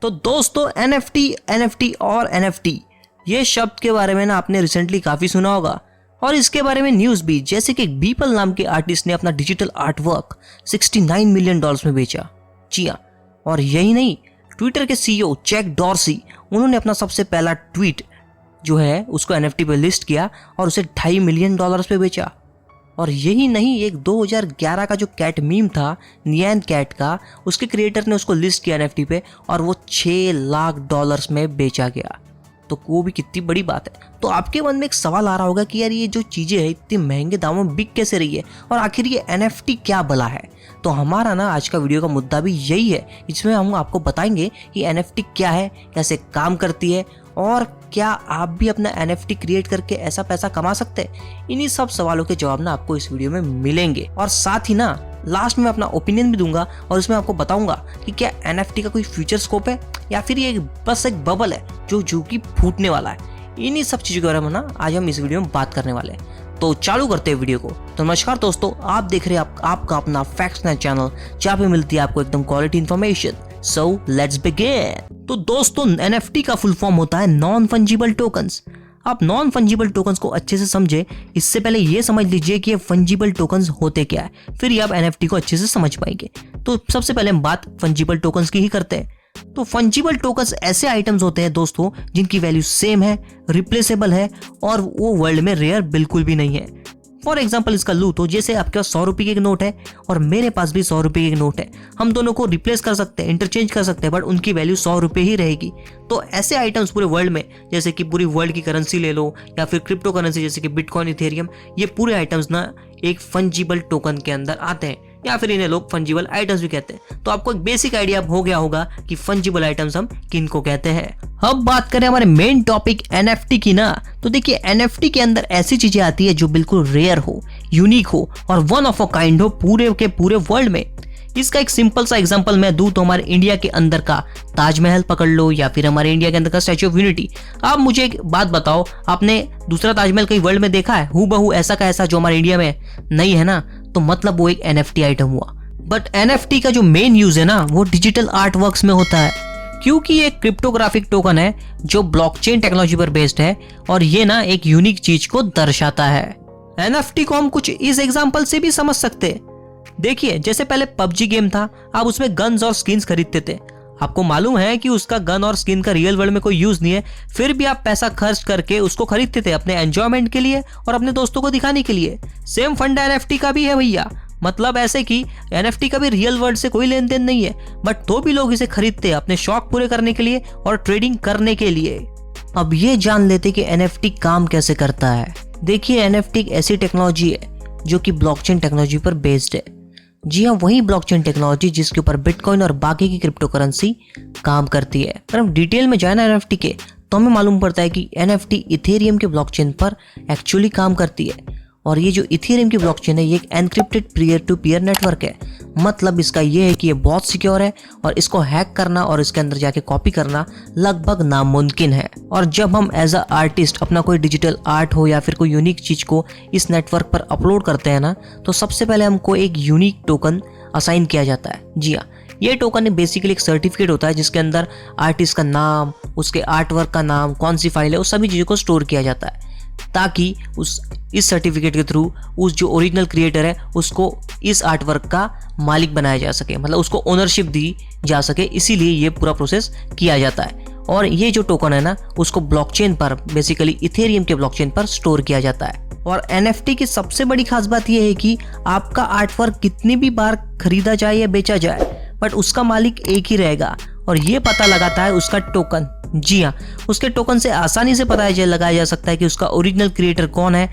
तो दोस्तों NFT और NFT ये शब्द के बारे में ना आपने रिसेंटली काफी सुना होगा और इसके बारे में न्यूज़ भी, जैसे कि बीपल नाम के आर्टिस्ट ने अपना डिजिटल आर्ट वर्क $69 मिलियन में बेचा। जी हाँ, और यही नहीं, ट्विटर के CEO जैक डॉर्सी उन्होंने अपना सबसे पहला ट्वीट जो है उसको NFT पे लिस्ट किया और उसे $2.5 मिलियन पे बेचा। और यही नहीं, एक 2011 का जो कैट मीम था नियन कैट का, उसके क्रिएटर ने उसको लिस्ट किया NFT पे और वो $6 लाख में बेचा गया। तो वो भी कितनी बड़ी बात है। तो आपके मन में एक सवाल आ रहा होगा कि यार ये जो चीज़ें हैं इतने महंगे दामों में बिक कैसे रही है और आखिर ये NFT क्या भला है। तो हमारा ना आज का वीडियो का मुद्दा भी यही है, इसमें हम आपको बताएंगे कि NFT क्या है, कैसे काम करती है और क्या आप भी अपना NFT क्रिएट करके ऐसा पैसा कमा सकते हैं। इन्हीं सब सवालों के जवाब ना आपको इस वीडियो में मिलेंगे और साथ ही ना लास्ट में अपना ओपिनियन भी दूंगा और इसमें आपको बताऊंगा कि क्या NFT का कोई फ्यूचर स्कोप है या फिर ये बस एक बबल है जो कि फूटने वाला है। इन्हीं सब चीज़ों के बारे में ना आज हम इस वीडियो में बात करने वाले हैं। तो चालू करते हैं वीडियो को। तो नमस्कार दोस्तों, आप देख रहे हैं आपका अपना फैक्ट्स नेट चैनल, जहाँ पे मिलती है आपको एकदम quality information. So let's begin. तो दोस्तों NFT का फुल फॉर्म होता है नॉन फंजिबल टोकन्स। आप नॉन फंजिबल टोकन्स को अच्छे से समझे, इससे पहले ये समझ लीजिए कि ये फंजिबल टोकन्स होते क्या है, फिर ही आप NFT को अच्छे से समझ पाएंगे। तो सबसे पहले हम बात फंजिबल टोकन्स की ही करते हैं। तो फंजिबल टोकन्स ऐसे आइटम्स होते हैं दोस्तों जिनकी वैल्यू सेम है, रिप्लेसेबल है और वो वर्ल्ड में रेयर बिल्कुल भी नहीं है। फॉर एग्जाम्पल इसका लूँ तो जैसे आपके पास 100 रुपये की एक नोट है और मेरे पास भी 100 रुपये की एक नोट है, हम दोनों को रिप्लेस कर सकते हैं, इंटरचेंज कर सकते हैं, बट उनकी वैल्यू 100 रुपये ही रहेगी। तो ऐसे आइटम्स पूरे वर्ल्ड में, जैसे कि पूरी वर्ल्ड की करेंसी ले लो या फिर क्रिप्टो करेंसी जैसे कि बिटकॉइन, इथेरियम, ये पूरे आइटम्स ना एक फंजिबल टोकन के अंदर आते हैं या फिर इन्हें लोग फंजिबल आइटम्स भी कहते हैं। तो आपको एक बेसिक आइडिया हो गया होगा कि फंजिबल आइटम्स हम किन को कहते हैं। अब बात करें हमारे मेन टॉपिक NFT की ना, तो देखिए NFT के अंदर ऐसी चीजें आती है जो बिल्कुल रेयर हो, यूनिक हो और वन ऑफ अ काइंड हो पूरे के पूरे वर्ल्ड में। इसका एक सिंपल सा एग्जांपल मैं दूं तो हमारे इंडिया के अंदर का ताजमहल पकड़ लो या फिर हमारे इंडिया के अंदर का स्टैच्यू ऑफ यूनिटी। आप मुझे एक बात बताओ, आपने दूसरा ताजमहल कहीं वर्ल्ड में देखा है हूबहू ऐसा का ऐसा जो हमारे इंडिया में नहीं है ना? तो मतलब वो एक NFT आइटम हुआ। बट NFT का जो मेन यूज है ना वो डिजिटल आर्ट वर्क्स में होता है, क्योंकि ये क्रिप्टोग्राफिक टोकन है जो ब्लॉकचेन टेक्नोलॉजी पर बेस्ड है और ये ना एक यूनिक चीज को दर्शाता है। NFT को हम कुछ इस एग्जांपल से भी समझ सकते हैं। देखिए, जैसे पहले PUBG गेम था, आप उसमें गन्स और स्किन्स खरीदते थे। आपको मालूम है कि उसका गन और स्किन का रियल वर्ल्ड में कोई यूज नहीं है, फिर भी आप पैसा खर्च करके उसको खरीदते थे अपने एंजॉयमेंट के लिए और अपने दोस्तों को दिखाने के लिए। सेम फंडा NFT का भी है भैया। मतलब ऐसे कि NFT का भी रियल वर्ल्ड से कोई लेन देन नहीं है, बट तो भी लोग इसे खरीदते हैं अपने शौक पूरे करने के लिए और ट्रेडिंग करने के लिए। अब ये जान लेते कि NFT काम कैसे करता है। देखिए, NFT एक ऐसी टेक्नोलॉजी है जो कि ब्लॉकचेन टेक्नोलॉजी पर बेस्ड है। जी हाँ, वही ब्लॉकचेन टेक्नोलॉजी जिसके ऊपर बिटकॉइन और बाकी की क्रिप्टो करेंसी काम करती है। अगर हम डिटेल में जाए ना NFT के, तो हमें मालूम पड़ता है कि NFT इथेरियम के ब्लॉकचेन पर एक्चुअली काम करती है। और ये जो इथेरियम की ब्लॉकचेन है ये एक encrypted peer to peer network है। मतलब इसका ये है कि ये बहुत सिक्योर है और इसको हैक करना और इसके अंदर जाके कॉपी करना लगभग नामुमकिन है। और जब हम एज अ आर्टिस्ट अपना कोई डिजिटल आर्ट हो या फिर कोई यूनिक चीज को इस नेटवर्क पर अपलोड करते हैं ना, तो सबसे पहले हमको एक यूनिक टोकन असाइन किया जाता है। जी हाँ, ये टोकन बेसिकली एक सर्टिफिकेट होता है जिसके अंदर आर्टिस्ट का नाम, उसके आर्ट वर्क का नाम, कौन सी फाइल है, उस सभी चीज़ों को स्टोर किया जाता है ताकि इस सर्टिफिकेट के थ्रू उस जो ओरिजिनल क्रिएटर है उसको इस आर्ट वर्क का मालिक बनाया जा सके, मतलब उसको ओनरशिप दी जा सके। इसीलिए ये पूरा प्रोसेस किया जाता है। और ये जो टोकन है ना उसको ब्लॉकचेन पर, बेसिकली इथेरियम के ब्लॉकचेन पर स्टोर किया जाता है। और NFT की सबसे बड़ी खास बात यह है कि आपका आर्ट वर्क कितनी भी बार खरीदा जाए या बेचा जाए, बट उसका मालिक एक ही रहेगा और ये पता लगाता है उसका टोकन। जी हाँ, उसके टोकन से आसानी से पता लगाया जा सकता है कि उसका ओरिजिनल क्रिएटर कौन है,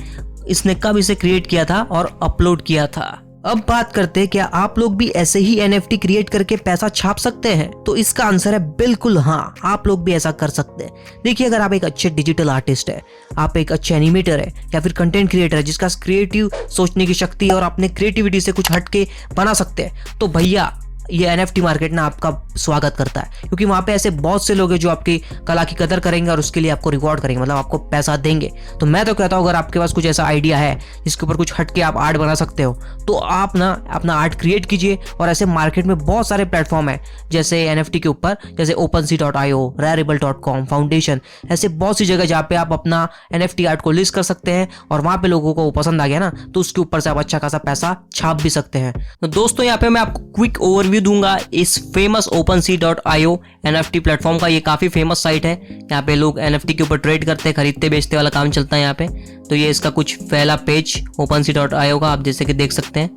इसने कब इसे क्रिएट किया था और अपलोड किया था। अब बात करते हैं, क्या आप लोग भी ऐसे ही NFT क्रिएट करके पैसा छाप सकते हैं? तो इसका आंसर है बिल्कुल हाँ, आप लोग भी ऐसा कर सकते हैं। देखिए, अगर आप एक अच्छे डिजिटल आर्टिस्ट है, आप एक अच्छे एनिमेटर है या फिर कंटेंट क्रिएटर है जिसका क्रिएटिव सोचने की शक्ति है और अपने क्रिएटिविटी से कुछ हटके बना सकते हैं, तो भैया ये NFT मार्केट ना आपका स्वागत करता है, क्योंकि वहाँ पे ऐसे बहुत से लोग हैं जो आपकी कला की कदर करेंगे और उसके लिए आपको रिवॉर्ड करेंगे, मतलब आपको पैसा देंगे। तो मैं तो कहता हूँ अगर आपके पास कुछ ऐसा आइडिया है जिसके ऊपर कुछ हट के आप आर्ट बना सकते हो, तो आप ना अपना आर्ट क्रिएट कीजिए। और ऐसे मार्केट में बहुत सारे प्लेटफॉर्म है जैसे NFT के ऊपर, जैसे OpenSea.io, Rarible.com, फाउंडेशन, ऐसे बहुत सी जगह जहाँ पे आप अपना NFT आर्ट को लिस्ट कर सकते हैं और वहाँ पे लोगों को पसंद आ गया ना तो उसके ऊपर से आप अच्छा खासा पैसा छाप भी सकते हैं। तो दोस्तों यहाँ पे मैं आपको क्विक ओवरव्यू दूंगा इस फेमस OpenSea.io NFT प्लेटफॉर्म का। ये काफ़ी फेमस साइट है, यहाँ पे लोग NFT के ऊपर ट्रेड करते हैं, खरीदते बेचते वाला काम चलता है यहाँ पे। तो ये इसका कुछ पहला पेज OpenSea.io का आप जैसे कि देख सकते हैं,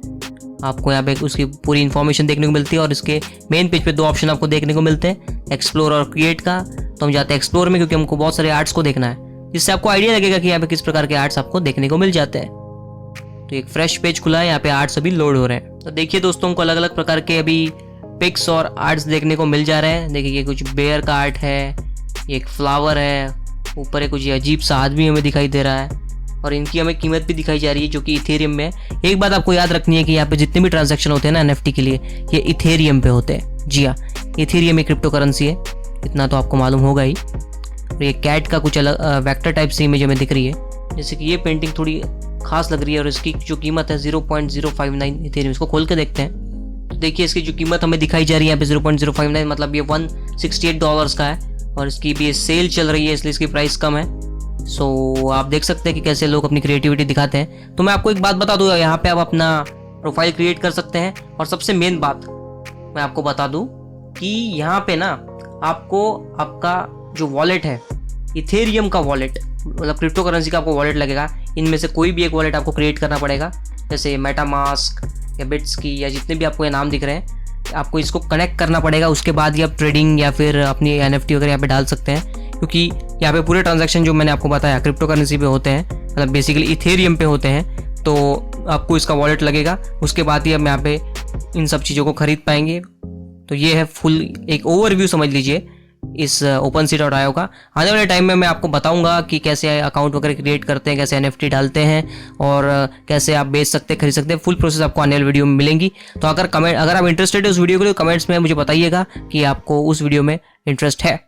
आपको यहाँ पे उसकी पूरी इन्फॉर्मेशन देखने को मिलती है। और इसके मेन पेज पे 2 ऑप्शन आपको देखने को मिलते हैं, एक्सप्लोर और क्रिएट का। तो हम जाते हैं एक्सप्लोर में, क्योंकि हमको बहुत सारे आर्ट्स को देखना है, जिससे आपको आइडिया लगेगा कि यहाँ पे किस प्रकार के आर्ट्स आपको देखने को मिल जाते हैं। तो एक फ्रेश पेज खुला है, यहाँ पे आर्ट्स अभी लोड हो रहे हैं। तो देखिए दोस्तों, हमको अलग अलग प्रकार के अभी पिक्स और आर्ट्स देखने को मिल जा रहे हैं। देखिए ये कुछ बेयर का आर्ट है, ये एक फ्लावर है, ऊपर एक कुछ अजीब सा आदमी हमें दिखाई दे रहा है और इनकी हमें कीमत भी दिखाई जा रही है जो कि इथेरियम में है। एक बात आपको याद रखनी है कि यहाँ पे जितने भी ट्रांजैक्शन होते हैं ना NFT के लिए, ये इथेरियम पे होते हैं। जी हाँ, इथेरियम एक क्रिप्टो करेंसी है, इतना तो आपको मालूम होगा ही। और ये कैट का कुछ अलग वेक्टर टाइप सी इमेज हमें दिख रही है। जैसे कि ये पेंटिंग थोड़ी खास लग रही है और इसकी जो कीमत है 0.059 इथेरियम। इसको खोल के देखते हैं। तो देखिए इसकी जो कीमत हमें दिखाई जा रही है यहाँ पे 0.059, मतलब ये $168 का है और इसकी भी सेल चल रही है, इसलिए इसकी प्राइस कम है। सो आप देख सकते हैं कि कैसे लोग अपनी क्रिएटिविटी दिखाते हैं। तो मैं आपको एक बात बता दूँ, यहाँ पे आप अपना प्रोफाइल क्रिएट कर सकते हैं। और सबसे मेन बात मैं आपको बता दूँ कि यहाँ पे ना आपको आपका जो वॉलेट है, इथेरियम का वॉलेट, मतलब क्रिप्टो करेंसी का आपको वॉलेट लगेगा। इनमें से कोई भी एक वॉलेट आपको क्रिएट करना पड़ेगा, जैसे मेटामास्क या बिट्स की या जितने भी आपको ये नाम दिख रहे हैं, आपको इसको कनेक्ट करना पड़ेगा। उसके बाद ही आप ट्रेडिंग या फिर अपनी NFT वगैरह यहाँ पे डाल सकते हैं, क्योंकि यहाँ पे पूरे ट्रांजैक्शन जो मैंने आपको बताया क्रिप्टो करेंसी पे होते हैं, मतलब बेसिकली इथेरियम पे होते हैं। तो आपको इसका वॉलेट लगेगा, उसके बाद ही हम यहाँ पे इन सब चीज़ों को खरीद पाएंगे। तो ये है फुल एक ओवरव्यू समझ लीजिए इस OpenSea.io का। आने वाले टाइम में मैं आपको बताऊंगा कि कैसे अकाउंट वगैरह क्रिएट करते हैं, कैसे NFT डालते हैं और कैसे आप बेच सकते हैं, खरीद सकते हैं। फुल प्रोसेस आपको आने वाले वीडियो में मिलेंगी। तो अगर आप इंटरेस्टेड है उस वीडियो के लिए, कमेंट्स में मुझे बताइएगा कि आपको उस वीडियो में इंटरेस्ट है।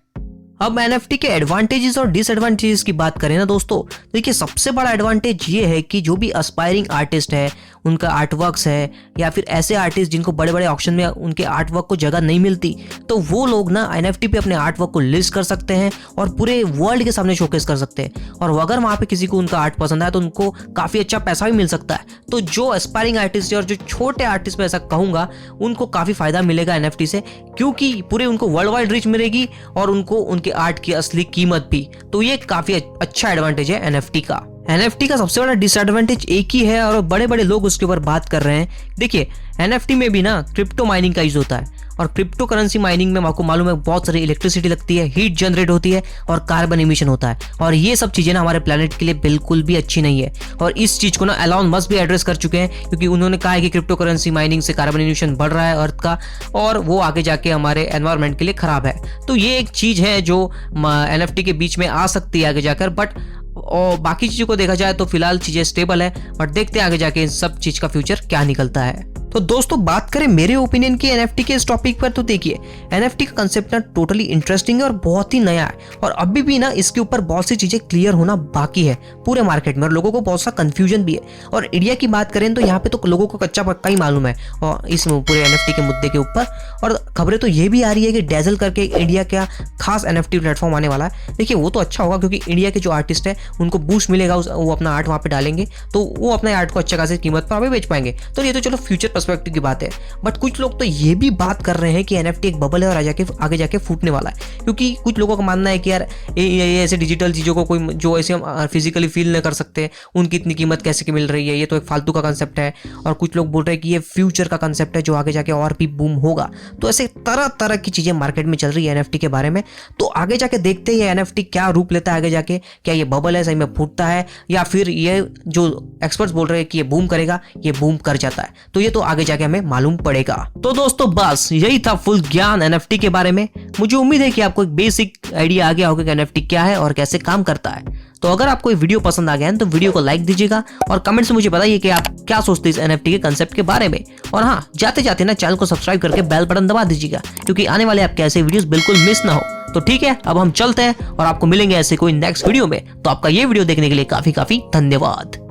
अब NFT के एडवांटेजेस और डिसएडवांटेजेस की बात करें ना दोस्तों, देखिए सबसे बड़ा एडवांटेज ये है कि जो भी एस्पायरिंग आर्टिस्ट है, उनका आर्टवर्क्स है या फिर ऐसे आर्टिस्ट जिनको बड़े बड़े ऑक्शन में उनके आर्टवर्क को जगह नहीं मिलती, तो वो लोग ना NFT पे अपने आर्टवर्क को लिस्ट कर सकते हैं और पूरे वर्ल्ड के सामने शोकेस कर सकते हैं। और अगर वहाँ पे किसी को उनका आर्ट पसंद आए तो उनको काफ़ी अच्छा पैसा भी मिल सकता है। तो जो एस्पायरिंग आर्टिस्ट है और जो छोटे आर्टिस्ट में ऐसा कहूँगा, उनको काफ़ी फायदा मिलेगा NFT से, क्योंकि पूरे उनको वर्ल्ड वाइड रीच मिलेगी और उनको उनके आर्ट की असली कीमत भी। तो ये काफ़ी अच्छा एडवांटेज है NFT का। NFT का सबसे बड़ा डिसएडवांटेज एक ही है और बड़े बड़े लोग उसके ऊपर बात कर रहे हैं। देखिए NFT में भी ना क्रिप्टो माइनिंग का यूज होता है और क्रिप्टो करेंसी माइनिंग में आपको मालूम है बहुत सारी इलेक्ट्रिसिटी लगती है, हीट जनरेट होती है और कार्बन इमिशन होता है। और ये सब चीजें ना हमारे प्लेनेट के लिए बिल्कुल भी अच्छी नहीं है। और इस चीज को ना एलॉन मस्क भी एड्रेस कर चुके हैं, क्योंकि उन्होंने कहा है कि क्रिप्टो करेंसी माइनिंग से कार्बन इमिशन बढ़ रहा है अर्थ का और वो आगे जाके हमारे एनवायरमेंट के लिए खराब है। तो ये एक चीज है जो NFT के बीच में आ सकती है आगे जाकर। बट और बाकी चीज़ों को देखा जाए तो फिलहाल चीज़ें स्टेबल है, बट देखते हैं आगे जाके इन सब चीज़ का फ्यूचर क्या निकलता है। तो दोस्तों बात करें मेरे ओपिनियन की NFT के इस टॉपिक पर, तो देखिए NFT का कंसेप्ट ना टोटली इंटरेस्टिंग है और बहुत ही नया है और अभी भी ना इसके ऊपर बहुत सी चीज़ें क्लियर होना बाकी है पूरे मार्केट में और लोगों को बहुत सा कंफ्यूजन भी है। और इंडिया की बात करें तो यहाँ पे तो लोगों को कच्चा पक्का ही मालूम है और इस पूरे NFT के मुद्दे के ऊपर। और खबरें तो ये भी आ रही है कि डेजल करके इंडिया का खास NFT प्लेटफॉर्म आने वाला है। देखिए वो तो अच्छा होगा, क्योंकि इंडिया के जो आर्टिस्ट है उनको बूस्ट मिलेगा, वो अपना आर्ट वहाँ पे डालेंगे तो वो अपने आर्ट को अच्छा खासी कीमत पर बेच पाएंगे। तो ये तो चलो फ्यूचर पर्सपेक्टिव की बात है। बट कुछ लोग तो ये भी बात कर रहे हैं कि NFT एक बबल है और आगे जाके फूटने वाला है, क्योंकि कुछ लोगों का मानना है कि यार ये ऐसे डिजिटल चीज़ों को कोई जो ऐसे हम फिजिकली फील नहीं कर सकते, उनकी इतनी कीमत कैसे मिल रही है, ये तो एक फालतू का कंसेप्ट है। और कुछ लोग बोल रहे हैं कि ये फ्यूचर का कंसेप्ट है जो आगे जाके और भी बूम होगा। तो ऐसे तरह तरह की चीज़ें मार्केट में चल रही है NFT के बारे में। तो आगे जाके देखते हैं ये NFT क्या रूप लेता है आगे जाके, क्या ये बबल है सही में फूटता है या फिर ये जो एक्सपर्ट्स बोल रहे हैं कि ये बूम करेगा, ये बूम कर जाता है। तो ये तो आगे जाके हमें मालूम पड़ेगा। तो दोस्तों बस यही था फुल ज्ञान NFT के बारे में। मुझे उम्मीद है कि आपको एक बेसिक आइडिया आ गया होगा कि NFT क्या है और कैसे काम करता है। तो अगर आपको ये वीडियो पसंद आ गया है तो वीडियो को लाइक दीजिएगा और कमेंट से मुझे बताइए कि आप क्या सोचते हैं इस NFT के कंसेप्ट के बारे में। और हाँ, जाते जाते ना चैनल को सब्सक्राइब करके बेल बटन दबा दीजिएगा, क्योंकि आने वाले आपके ऐसे वीडियोस बिल्कुल मिस ना हो। तो ठीक है, अब हम चलते हैं और आपको मिलेंगे ऐसे कोई नेक्स्ट वीडियो में। तो आपका ये वीडियो देखने के लिए काफी धन्यवाद।